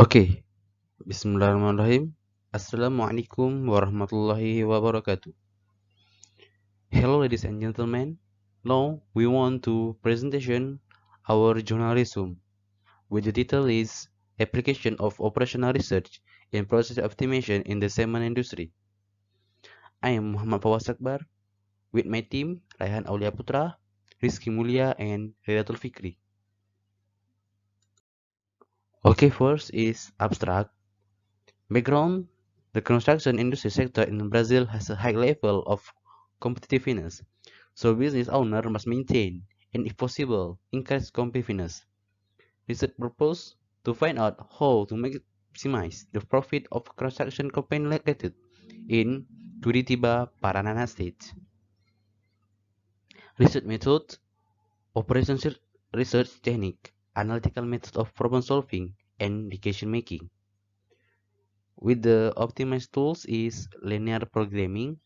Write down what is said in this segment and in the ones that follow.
Oke, Bismillahirrahmanirrahim. Assalamualaikum warahmatullahi wabarakatuh. Hello, ladies and gentlemen. Now we want to presentation our journalism, with the title is Application of Operational Research in Process Optimization in the Cement Industry. I am Muhammad Fawaz Akbar with my team Raihan Aulia Putra, Rizky Mulia, and Redatul Fikri. Okay, first is abstract. Background: the construction industry sector in Brazil has a high level of competitiveness, so business owners must maintain and, if possible, increase competitiveness. Research purpose: to find out how to maximize the profit of construction company located in Curitiba, Paraná State. Research method: operation research technique, analytical method of problem solving, and decision making. With the optimized tools is linear programming.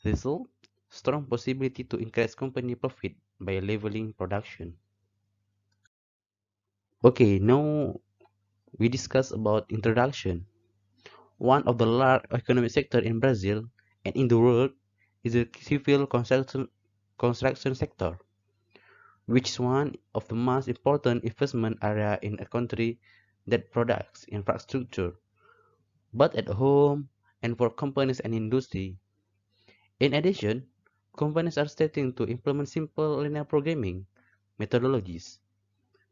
Result: strong possibility to increase company profit by leveling production. Okay, now we discuss about introduction. One of the large economic sector in Brazil and in the world is the civil construction sector, which is one of the most important investment area in a country that products infrastructure, both at home and for companies and industry. In addition, companies are starting to implement simple linear programming methodologies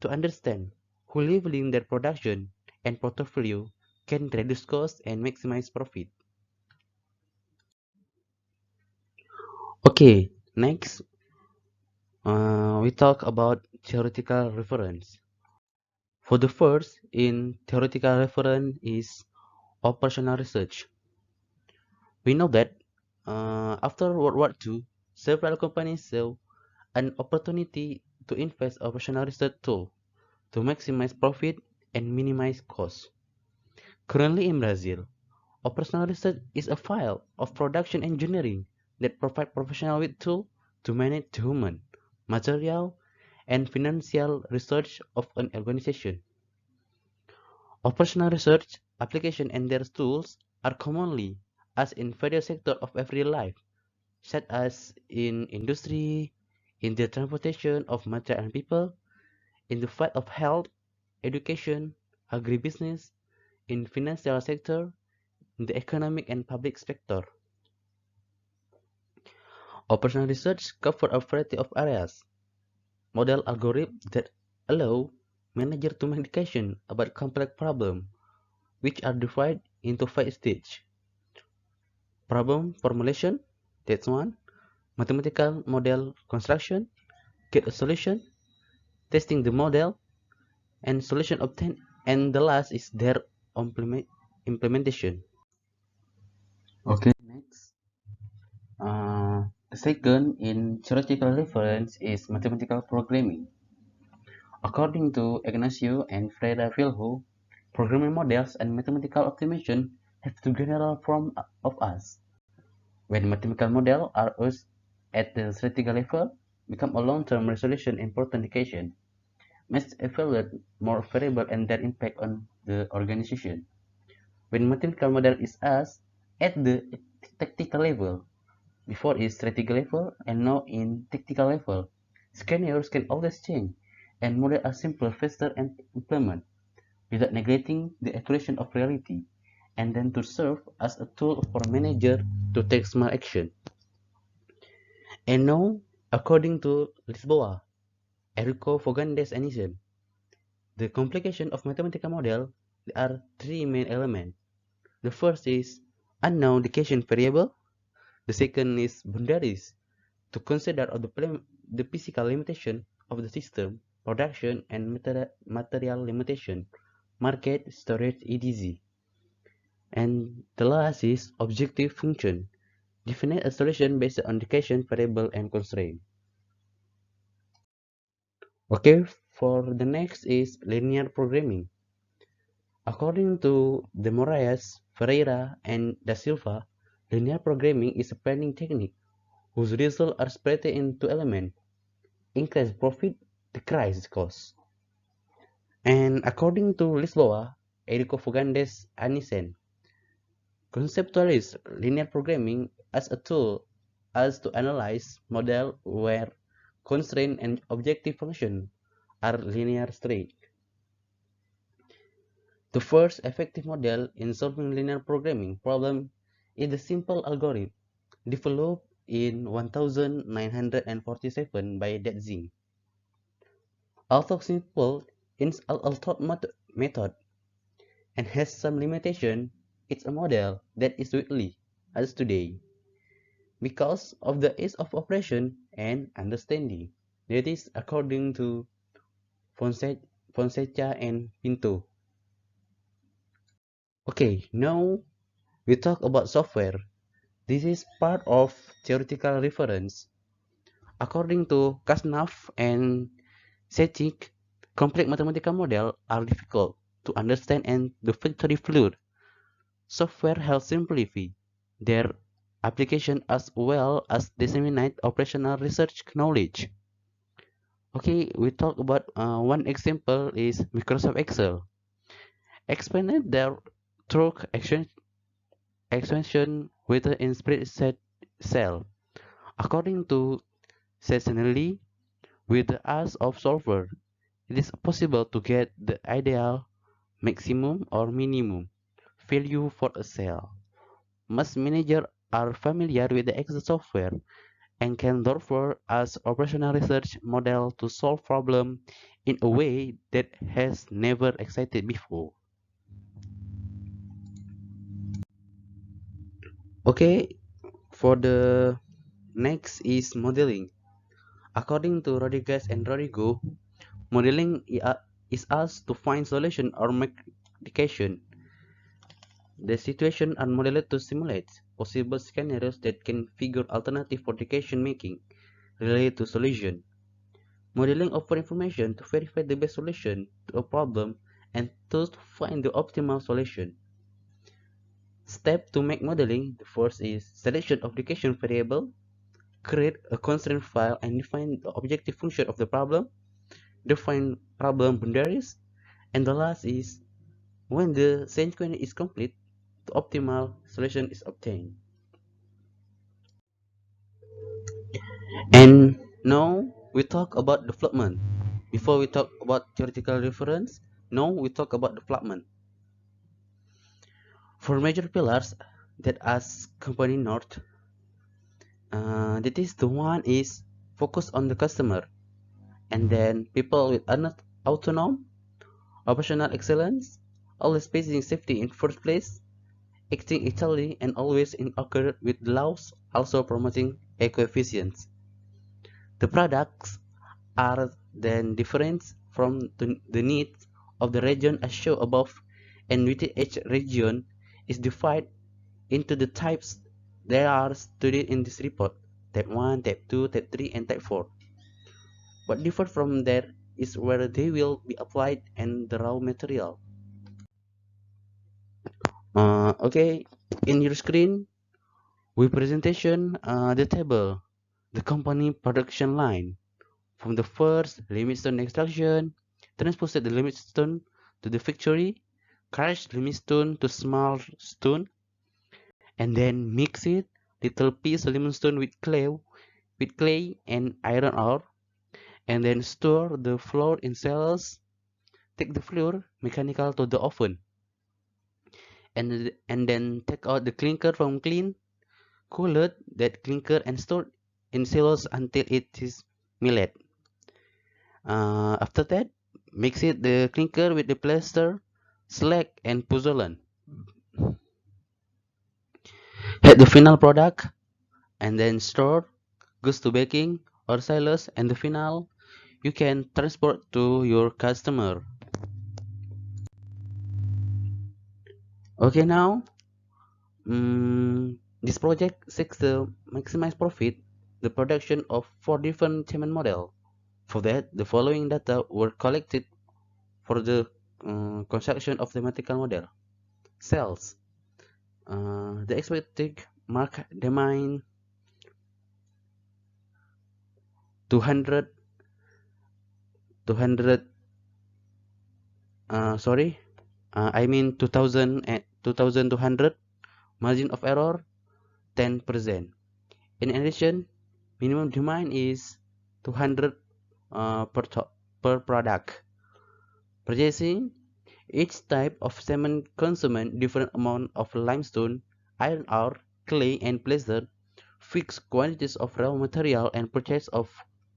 to understand how leveling their production and portfolio can reduce costs and maximize profit. Okay, next we talk about theoretical reference. For the first, in theoretical reference is operational research. We know that after World War II, several companies saw an opportunity to invest operational research tool to maximize profit and minimize costs. Currently in Brazil, operational research is a field of production engineering that provides professionals with tools to manage human, material, and financial research of an organization. Operational research applications and their tools are commonly used in various sectors of everyday life, such as in industry, in the transportation of material and people, in the field of health, education, agribusiness, in financial sector, in the economic and public sector. Operational research covers a variety of areas. Model algorithms that allow managers to make decisions about complex problems, which are divided into 5 stages. Problem formulation, that's one. Mathematical model construction, get a solution, testing the model, and solution obtained. And the last is their implementation. Okay, next. The second in theoretical reference is mathematical programming. According to Ignacio and Freda Filho, programming models and mathematical optimization have two general forms of us. When mathematical models are used at the theoretical level, become a long-term resolution important equation, must evaluate more variables and their impact on the organization. When mathematical model is asked at the tactical level, before is theoretical level and now in tactical level, scenarios can always change, and models are simpler, faster, and implement without neglecting the equation of reality, and then to serve as a tool for manager to take smart action. And now, according to Lisboa, Enrico Fogandes Anison, the complication of mathematical model, there are three main elements. The first is unknown decision variable. The second is boundaries, to consider of the physical limitation of the system, production and material limitation, market, storage, etc. And the last is objective function, define a solution based on decision variable and constraint. Okay, for the next is linear programming. According to De Moraes, Ferreira, and Da Silva, linear programming is a planning technique whose results are split into elements: increase profit, decrease cost. And according to Lisboa, Enrico Fugandes Anisen conceptualized linear programming as a tool as to analyze model where constraint and objective function are linear straight. The first effective model in solving linear programming problem is the simple algorithm developed in 1947 by Detzing. Although simple in its method and has some limitation, it's a model that is widely as today because of the ease of operation and understanding. That is according to Fonseca and Pinto. Okay, now we talk about software. This is part of theoretical reference. According to Kasnaf and Sechik, complex mathematical models are difficult to understand and the very fluid. Software helps simplify their application as well as disseminate operational research knowledge. Okay, we talk about one example is Microsoft Excel. Expanded their through expansion within in spreadsheet cell. According to seasonally, with the as of solver, it is possible to get the ideal maximum or minimum value for a cell. Most managers are familiar with the Excel software and can therefore use operational research model to solve problems in a way that has never existed before. Okay, for the next is modeling. According to Rodriguez and Rodrigo, modeling is asked to find solution or medication. The situation are modeled to simulate possible scenarios that can figure alternative for decision making related to solution. Modeling offers information to verify the best solution to a problem and thus to find the optimal solution. Step to make modeling, the first is selection of decision variable, create a constraint file and define the objective function of the problem, define problem boundaries, and the last is when the sequence is complete, the optimal solution is obtained. And now we talk about development. Before we talk about theoretical reference, now we talk about development. For major pillars that as company north, that is the one is focus on the customer, and then people with autonomous operational excellence, always placing safety in first place, acting ethically and always in accord with laws, also promoting eco-efficiency. The products are then different from the needs of the region as shown above, and within each region is divided into the types that are studied in this report: type 1, type 2, type 3, and type 4. What differs from there is where they will be applied and the raw material. Okay, in your screen, we presentation the table, the company production line. From the first limestone extraction, transpose the limestone to the factory, crush limestone to small stone, and then mix it little piece of limestone with clay and iron ore, and then store the flour in cellars. Take the flour mechanical to the oven, and then take out the clinker from clean, cool it, that clinker and store in cellars until it is millet. After that, mix it the clinker with the plaster, slag, and pozzolan. Add the final product and then store, goes to baking or silos, and the final you can transport to your customer. Okay, now this project seeks to maximize profit the production of 4 different payment models. For that, the following data were collected for the construction of the mathematical model. Sales. The expected mark domain 200 200 sorry I mean 2000 and 2200, margin of error 10%. In addition, minimum demand is 200 per product. Purchasing: each type of cement consumes different amount of limestone, iron ore, clay, and plaster, fixed quantities of raw material, and purchase of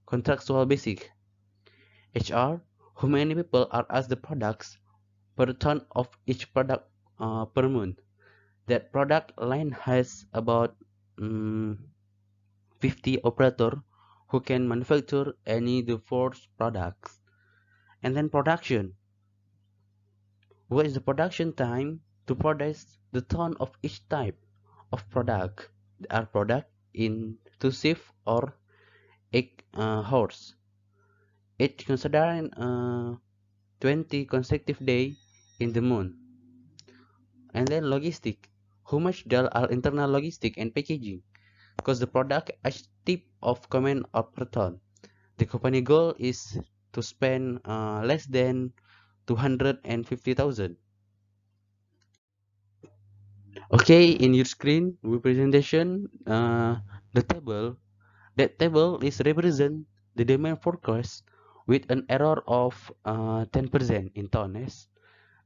contractual basic. HR: how many people are as the products per ton of each product per month. That product line has about 50 operator who can manufacture any the four products. And then production: what is the production time to produce the ton of each type of product? Are product in 2 shift or 8 hours. It considering 20 consecutive day in the month. And then logistic: how much there are internal logistic and packaging, because the product each tip of command or per ton. The company goal is to spend less than 250,000. Okay, in your screen we presentation the table. That table is represent the demand forecast with an error of 10% in tons,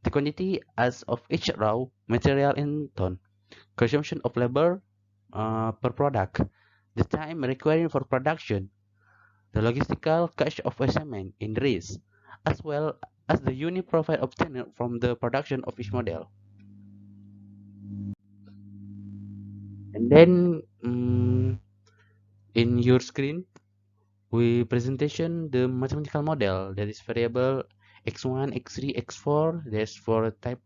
the quantity as of each raw material in ton, consumption of labor per product, the time required for production, the logistical cost of a cement in risk, as well as the unit profit obtained from the production of each model. And then in your screen we presentation the mathematical model that is variable x1, x3, x4. That's for type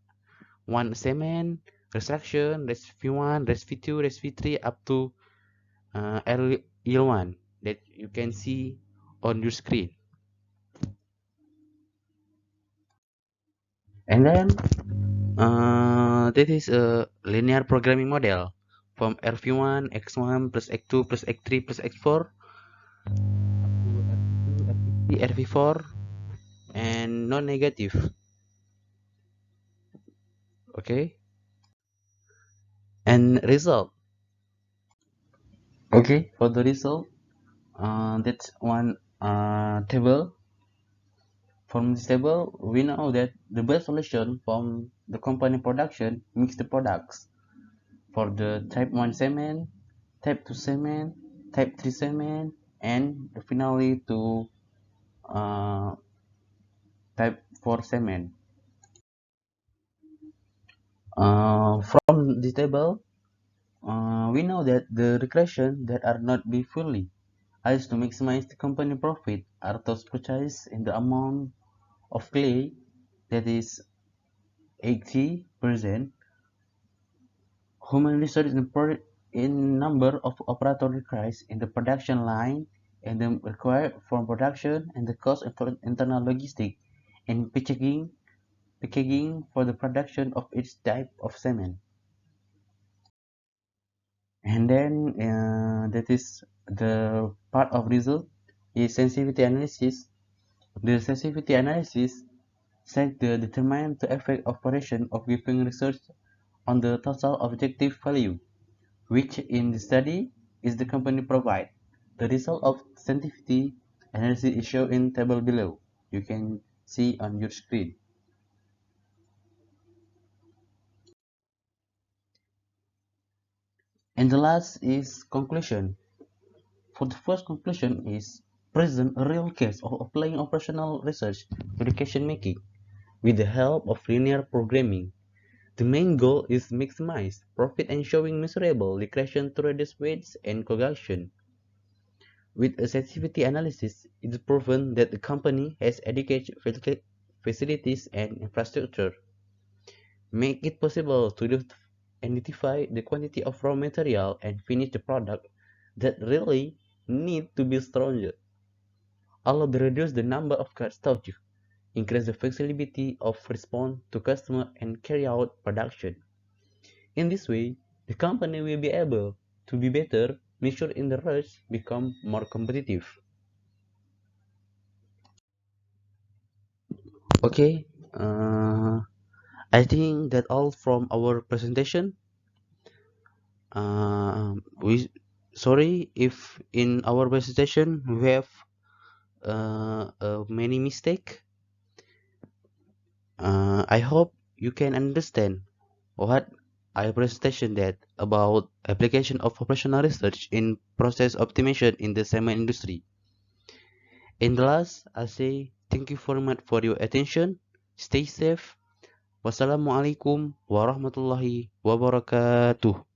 1 cement, restriction, res v1, res v2, res v3 up to L1 that you can see on your screen. And then that is a linear programming model from RV1, X1 plus X2 plus X3 plus X4 to RV2, RV4, and non-negative. Okay, and result. Okay, for the result, that's one table. From this table, we know that the best solution from the company production mix the products for the type 1 cement, type 2 cement, type 3 cement, and finally to uh, type 4 cement. From the table, we know that the regression that are not be fully as to maximize the company profit are those purchased in the amount of clay that is 80%, human resource in number of operator required in the production line and the required for production and the cost of internal logistic and packaging for the production of each type of cement. And then that is the part of result is sensitivity analysis. The sensitivity analysis set the determine the effect of operation of giving research on the total objective value, which in the study is the company provide. The result of sensitivity analysis is shown in table below. You can see on your screen. And the last is conclusion. For the first conclusion is present a real case of applying operational research to decision making with the help of linear programming. The main goal is maximize profit and showing measurable regression to reduce waste and cohesion. With a sensitivity analysis, it is proven that the company has adequate facilities and infrastructure, make it possible to identify the quantity of raw material and finish the product that really need to be stronger. Allow to reduce the number of card stocks, increase the flexibility of response to customer and carry out production. In this way, the company will be able to be better, measure in the rush, become more competitive. Okay, I think that all from our presentation. We sorry if in our presentation we have many mistake. I hope you can understand what I presentation that about application of operational research in process optimization in the cement industry. In the last, I say thank you very much for your attention. Stay safe. Wassalamualaikum warahmatullahi wabarakatuh.